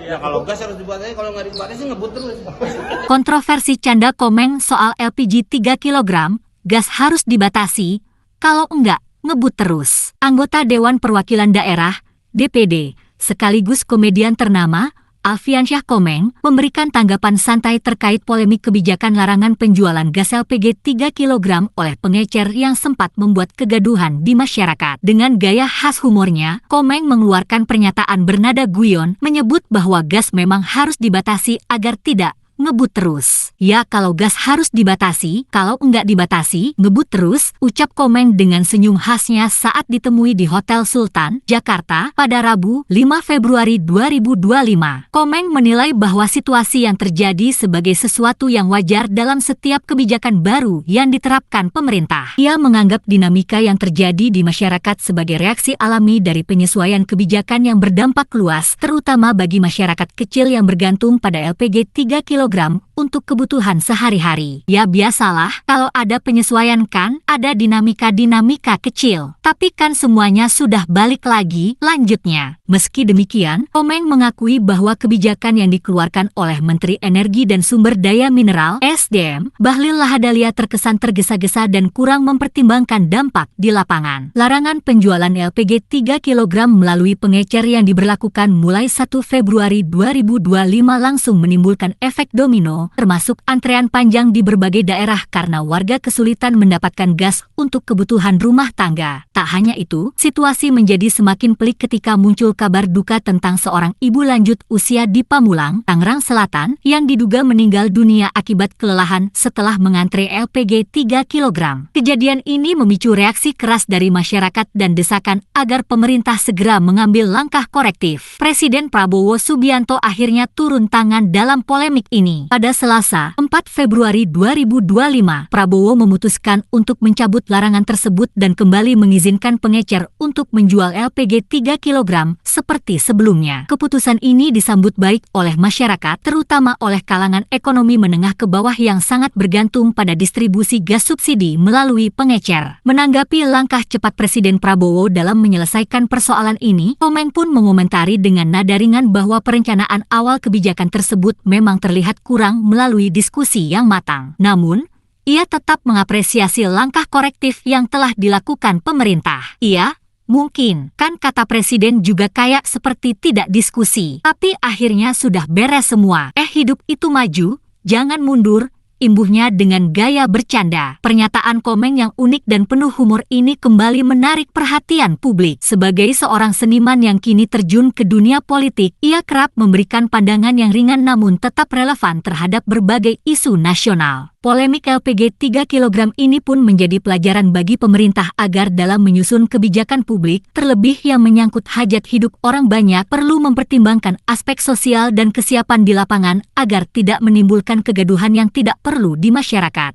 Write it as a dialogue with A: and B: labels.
A: Ya kalau gas harus dibatasi, kalau nggak dibatasi ngebut terus.
B: Kontroversi canda Komeng soal LPG 3 kg, gas harus dibatasi, kalau enggak, ngebut terus. Anggota Dewan Perwakilan Daerah, DPD, sekaligus komedian ternama, Alfiansyah Komeng, memberikan tanggapan santai terkait polemik kebijakan larangan penjualan gas LPG 3 kg oleh pengecer yang sempat membuat kegaduhan di masyarakat. Dengan gaya khas humornya, Komeng mengeluarkan pernyataan bernada guyon, menyebut bahwa gas memang harus dibatasi agar tidak ngebut terus. Ya kalau gas harus dibatasi, kalau enggak dibatasi, ngebut terus, ucap Komeng dengan senyum khasnya saat ditemui di Hotel Sultan, Jakarta, pada Rabu, 5 Februari 2025. Komeng menilai bahwa situasi yang terjadi sebagai sesuatu yang wajar dalam setiap kebijakan baru yang diterapkan pemerintah. Ia menganggap dinamika yang terjadi di masyarakat sebagai reaksi alami dari penyesuaian kebijakan yang berdampak luas, terutama bagi masyarakat kecil yang bergantung pada LPG 3 kg untuk kebutuhan sehari-hari. Ya biasalah, kalau ada penyesuaian kan, ada dinamika-dinamika kecil. Tapi kan semuanya sudah balik lagi, lanjutnya. Meski demikian, Komeng mengakui bahwa kebijakan yang dikeluarkan oleh Menteri Energi dan Sumber Daya Mineral (SDM), Bahlil Lahadalia terkesan tergesa-gesa dan kurang mempertimbangkan dampak di lapangan. Larangan penjualan LPG 3 kg melalui pengecer yang diberlakukan mulai 1 Februari 2025 langsung menimbulkan efek domino, termasuk antrean panjang di berbagai daerah karena warga kesulitan mendapatkan gas untuk kebutuhan rumah tangga. Tak hanya itu, situasi menjadi semakin pelik ketika muncul kabar duka tentang seorang ibu lanjut usia di Pamulang, Tangerang Selatan, yang diduga meninggal dunia akibat kelelahan setelah mengantre LPG 3 kg. Kejadian ini memicu reaksi keras dari masyarakat dan desakan agar pemerintah segera mengambil langkah korektif. Presiden Prabowo Subianto akhirnya turun tangan dalam polemik ini. Pada Selasa, 4 Februari 2025, Prabowo memutuskan untuk mencabut larangan tersebut dan kembali mengizinkan pengecer untuk menjual LPG 3 kg seperti sebelumnya. Keputusan ini disambut baik oleh masyarakat, terutama oleh kalangan ekonomi menengah ke bawah yang sangat bergantung pada distribusi gas subsidi melalui pengecer. Menanggapi langkah cepat Presiden Prabowo dalam menyelesaikan persoalan ini, Komeng pun mengomentari dengan nada ringan bahwa perencanaan awal kebijakan tersebut memang terlihat kurang melalui diskusi yang matang. Namun, ia tetap mengapresiasi langkah korektif yang telah dilakukan pemerintah. Mungkin, kan kata Presiden juga kayak seperti tidak diskusi. Tapi akhirnya sudah beres semua. Hidup itu maju, jangan mundur, imbuhnya dengan gaya bercanda. Pernyataan Komeng yang unik dan penuh humor ini kembali menarik perhatian publik. Sebagai seorang seniman yang kini terjun ke dunia politik, ia kerap memberikan pandangan yang ringan namun tetap relevan terhadap berbagai isu nasional. Polemik LPG 3 kg ini pun menjadi pelajaran bagi pemerintah agar dalam menyusun kebijakan publik, terlebih yang menyangkut hajat hidup orang banyak, perlu mempertimbangkan aspek sosial dan kesiapan di lapangan agar tidak menimbulkan kegaduhan yang tidak perlu di masyarakat.